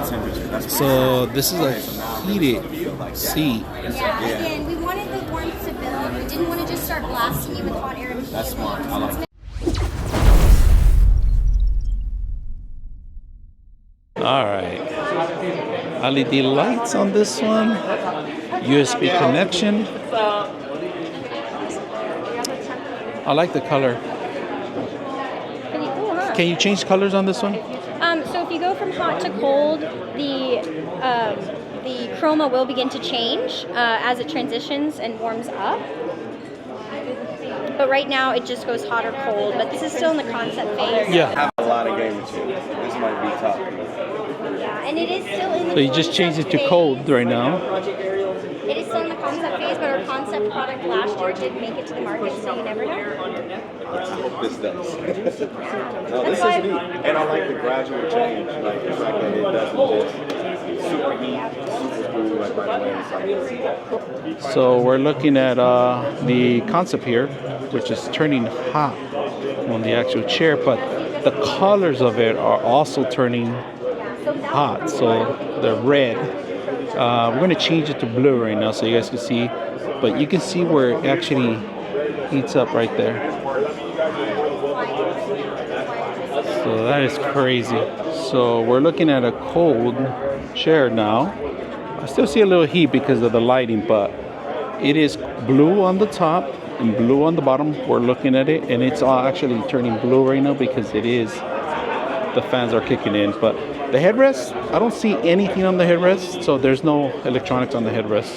temperature. That's So this is a heated seat. Yeah, again, we wanted the warmth to build. We didn't want to just start blasting you with hot air. That's smart. I like it. All right. LED lights on this one. USB connection. I like the color. Pretty cool, huh? Can you change colors on this one? So if you go from hot to cold, the chroma will begin to change as it transitions and warms up. But right now it just goes hot or cold. But this is still in the concept phase. Yeah. I have a lot of gaming too. This might be top. Yeah, and it is still in the So you just changed it to cold right now. It is still in the concept phase, but our concept product last year did make it to the market, so you never know. Let's hope this does. No, this is neat. And I like the gradual change. Like the fact that it doesn't just super heat, super cool, like right away. So we're looking at the concept here, which is turning hot on the actual chair, but the colors of it are also turning hot. So they're red. We're going to change it to blue right now so you guys can see, but you can see where it actually heats up right there. So that is crazy. So we're looking at a cold chair now. I still see a little heat because of the lighting, but it is blue on the top and blue on the bottom. We're looking at it and it's all actually turning blue right now because it is, the fans are kicking in. But the headrest, I don't see anything on the headrest, so there's no electronics on the headrest.